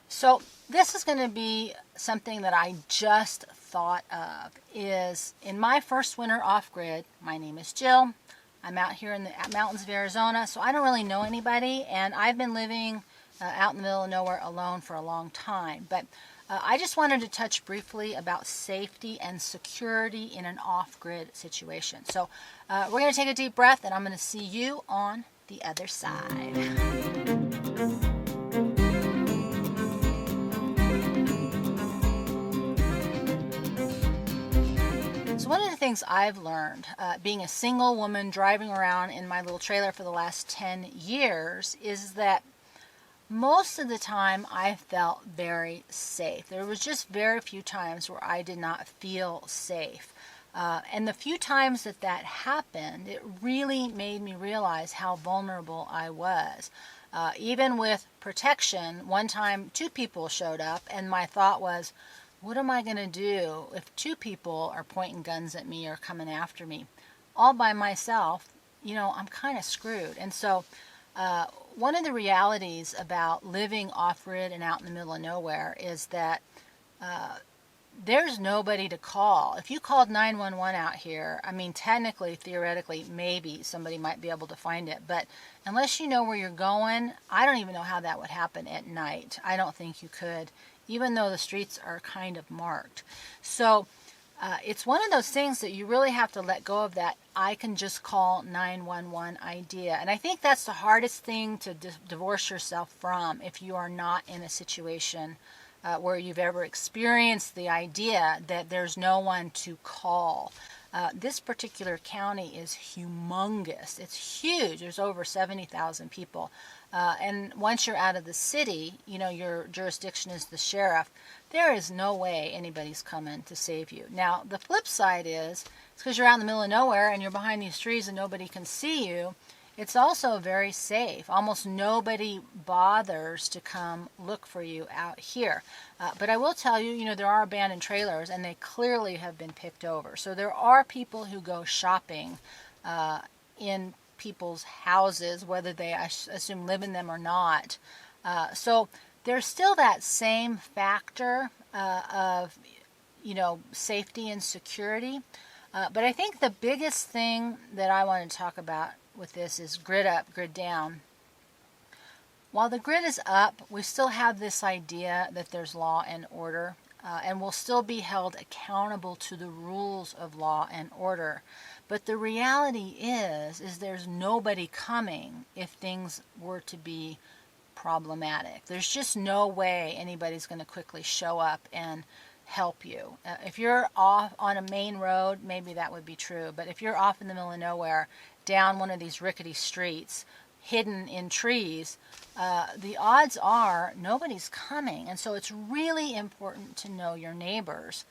So this is going to be something that I just thought of. Is in my first winter off-grid, my name is Jill. I'm out here in the mountains of Arizona, so I don't really know anybody, and I've been living out in the middle of nowhere alone for a long time. But I just wanted to touch briefly about safety and security in an off-grid situation. So we're going to take a deep breath, and I'm going to see you on the other side. So one of the things I've learned, being a single woman driving around in my little trailer for the last 10 years, is that most of the time I felt very safe. There was just very few times where I did not feel safe. And the few times that happened, it really made me realize how vulnerable I was. Even with protection, one time 2 people showed up, and my thought was, what am I going to do if 2 people are pointing guns at me or coming after me? All by myself, I'm kind of screwed. And so one of the realities about living off-grid and out in the middle of nowhere is that there's nobody to call. If you called 911 out here, I mean, technically, theoretically, maybe somebody might be able to find it. But unless you know where you're going, I don't even know how that would happen at night. I don't think you could, even though the streets are kind of marked. So it's one of those things that you really have to let go of that I can just call 911 idea. And I think that's the hardest thing to divorce yourself from if you are not in a situation where you've ever experienced the idea that there's no one to call. This particular county is humongous. It's huge. There's over 70,000 people. And once you're out of the city, your jurisdiction is the sheriff. There is no way anybody's coming to save you. Now, the flip side is, it's because you're out in the middle of nowhere and you're behind these trees and nobody can see you. It's also very safe. Almost nobody bothers to come look for you out here. But I will tell you, there are abandoned trailers and they clearly have been picked over. So there are people who go shopping in people's houses, whether they, I assume, live in them or not. So there's still that same factor of, safety and security. But I think the biggest thing that I want to talk about with this is grid up, grid down. While the grid is up, we still have this idea that there's law and order, and we'll still be held accountable to the rules of law and order. But the reality is there's nobody coming if things were to be problematic. There's just no way anybody's going to quickly show up and help you. If you're off on a main road, maybe that would be true. But if you're off in the middle of nowhere, down one of these rickety streets, hidden in trees, the odds are nobody's coming. And so it's really important to know your neighbors.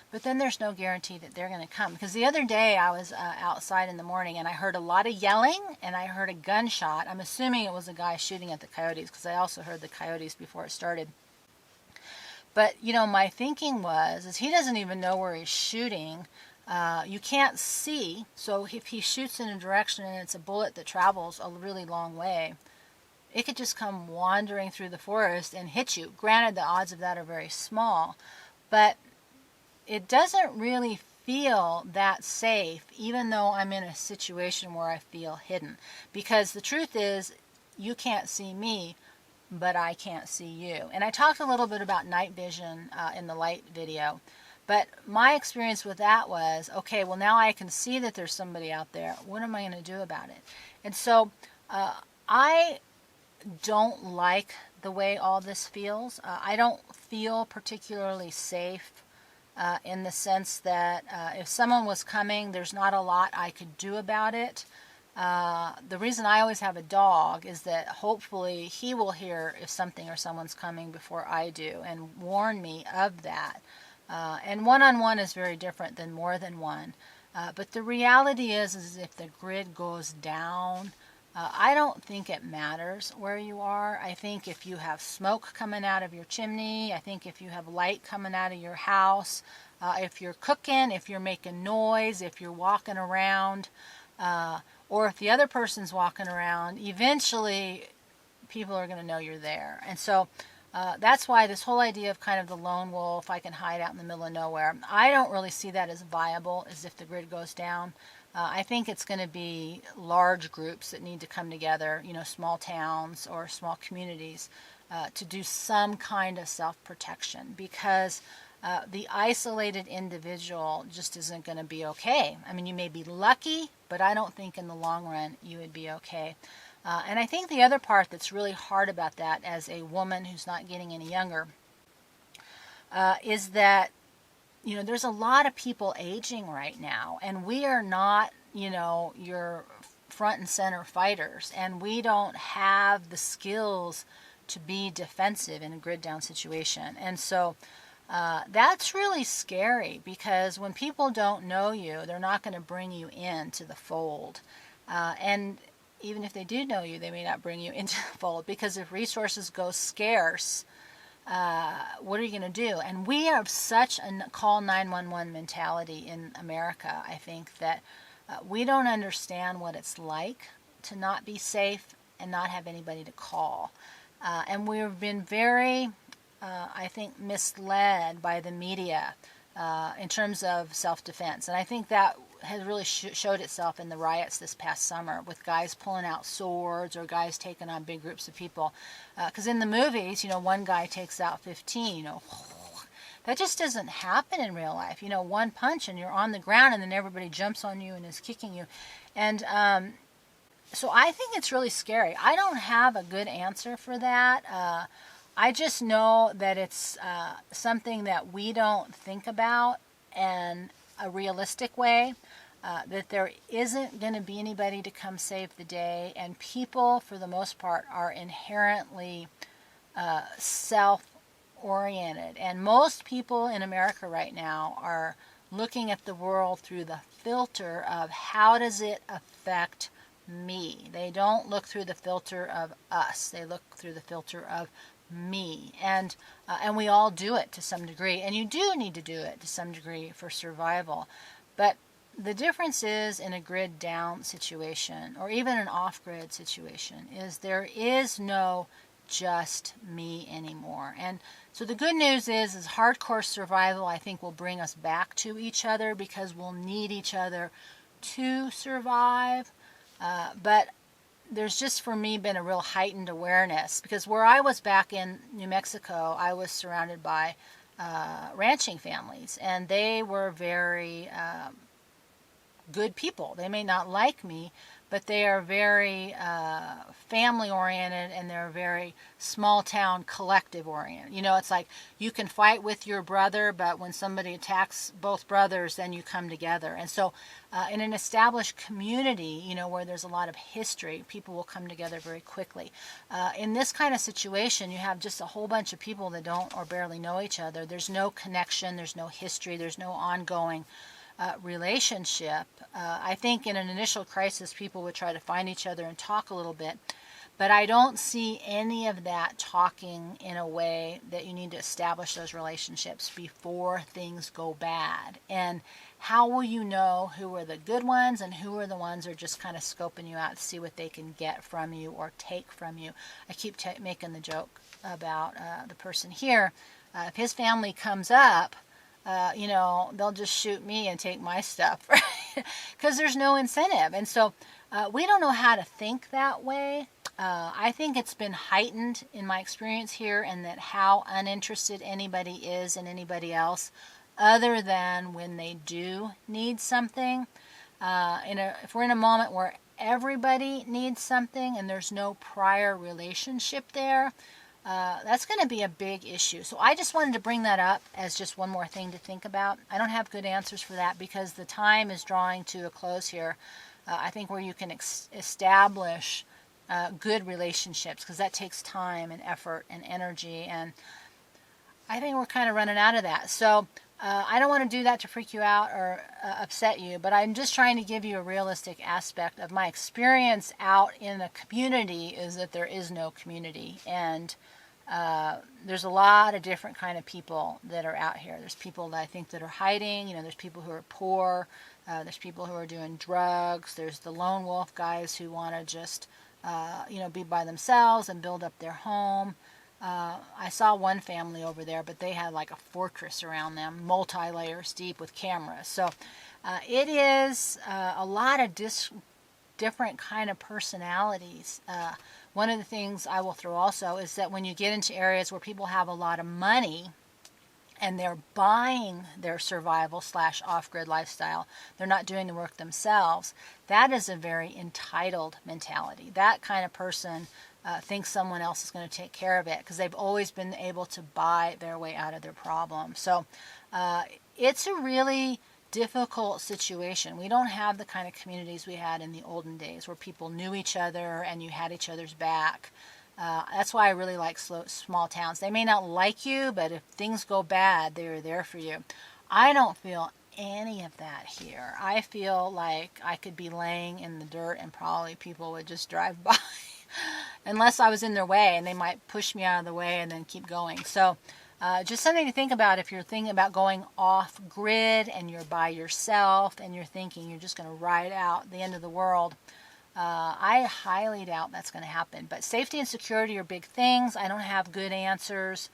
But then there's no guarantee that they're going to come. Because the other day I was outside in the morning and I heard a lot of yelling and I heard a gunshot. I'm assuming it was a guy shooting at the coyotes because I also heard the coyotes before it started. But, my thinking is he doesn't even know where he's shooting. You can't see, so if he shoots in a direction and it's a bullet that travels a really long way, it could just come wandering through the forest and hit you. Granted, the odds of that are very small, but it doesn't really feel that safe, even though I'm in a situation where I feel hidden. Because the truth is, you can't see me, but I can't see you. And I talked a little bit about night vision in the light video. But my experience with that was, okay, well, now I can see that there's somebody out there. What am I going to do about it? And so I don't like the way all this feels. I don't feel particularly safe in the sense that if someone was coming, there's not a lot I could do about it. The reason I always have a dog is that hopefully he will hear if something or someone's coming before I do and warn me of that. And one-on-one is very different than more than one. But the reality is if the grid goes down, I don't think it matters where you are. I think if you have smoke coming out of your chimney, I think if you have light coming out of your house, if you're cooking, if you're making noise, if you're walking around, or if the other person's walking around, eventually people are going to know you're there. And so That's why this whole idea of kind of the lone wolf, I can hide out in the middle of nowhere, I don't really see that as viable as if the grid goes down. I think it's going to be large groups that need to come together, small towns or small communities, to do some kind of self-protection, because the isolated individual just isn't going to be okay. I mean, you may be lucky, but I don't think in the long run you would be okay. And I think the other part that's really hard about that as a woman who's not getting any younger is that, there's a lot of people aging right now, and we are not, your front and center fighters, and we don't have the skills to be defensive in a grid down situation. And so that's really scary, because when people don't know you, they're not going to bring you into the fold. And even if they do know you, they may not bring you into the fold, because if resources go scarce, what are you going to do? And we have such a call 911 mentality in America, I think, that we don't understand what it's like to not be safe and not have anybody to call. And we've been very, I think, misled by the media in terms of self-defense. And I think that has really showed itself in the riots this past summer, with guys pulling out swords or guys taking on big groups of people. Because in the movies, one guy takes out 15, that just doesn't happen in real life. One punch and you're on the ground, and then everybody jumps on you and is kicking you. And so I think it's really scary. I don't have a good answer for that. I just know that it's something that we don't think about in a realistic way, that there isn't going to be anybody to come save the day, and people, for the most part, are inherently self-oriented. And most people in America right now are looking at the world through the filter of how does it affect me. They don't look through the filter of us. They look through the filter of me. And we all do it to some degree, and you do need to do it to some degree for survival. But the difference is, in a grid down situation or even an off-grid situation, is there is no just me anymore. And so the good news is hardcore survival, I think, will bring us back to each other, because we'll need each other to survive. But there's just, for me, been a real heightened awareness, because where I was back in New Mexico, I was surrounded by ranching families, and they were very good people. They may not like me, but they are very family oriented, and they're very small town collective oriented. It's like you can fight with your brother, but when somebody attacks both brothers, then you come together. And so in an established community, where there's a lot of history, people will come together very quickly. In this kind of situation, you have just a whole bunch of people that don't or barely know each other. There's no connection, there's no history, there's no ongoing relationship. I think in an initial crisis, people would try to find each other and talk a little bit, but I don't see any of that talking in a way that you need to establish those relationships before things go bad. And how will you know who are the good ones and who are the ones who are just kind of scoping you out to see what they can get from you or take from you? I keep making the joke about the person here. If his family comes up, they'll just shoot me and take my stuff, right? Because there's no incentive. And so we don't know how to think that way. I think it's been heightened in my experience here, and that how uninterested anybody is in anybody else, other than when they do need something. If we're in a moment where everybody needs something and there's no prior relationship there, that's going to be a big issue. So I just wanted to bring that up as just one more thing to think about. I don't have good answers for that, because the time is drawing to a close here. I think where you can establish good relationships, because that takes time and effort and energy, and I think we're kind of running out of that. So I don't want to do that to freak you out or upset you, but I'm just trying to give you a realistic aspect of my experience out in a community, is that there is no community. And there's a lot of different kind of people that are out here. There's people that I think that are hiding. There's people who are poor. There's people who are doing drugs. There's the lone wolf guys who want to just, be by themselves and build up their home. I saw one family over there, but they had like a fortress around them, multi-layers deep with cameras. So it is a lot of different kind of personalities. One of the things I will throw also is that when you get into areas where people have a lot of money and they're buying their survival / off-grid lifestyle, they're not doing the work themselves, that is a very entitled mentality. That kind of person thinks someone else is going to take care of it because they've always been able to buy their way out of their problem. So it's a really difficult situation. We don't have the kind of communities we had in the olden days where people knew each other and you had each other's back. That's why I really like small towns. They may not like you, but if things go bad, they're there for you. I don't feel any of that here. I feel like I could be laying in the dirt and probably people would just drive by unless I was in their way, and they might push me out of the way and then keep going. So just something to think about if you're thinking about going off grid and you're by yourself and you're thinking you're just going to ride out the end of the world. I highly doubt that's going to happen. But safety and security are big things. I don't have good answers.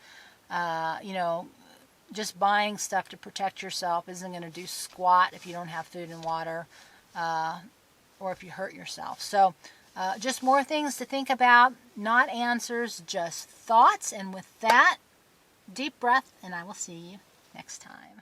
Just buying stuff to protect yourself isn't going to do squat if you don't have food and water, or if you hurt yourself. So just more things to think about, not answers, just thoughts. And with that, deep breath, and I will see you next time.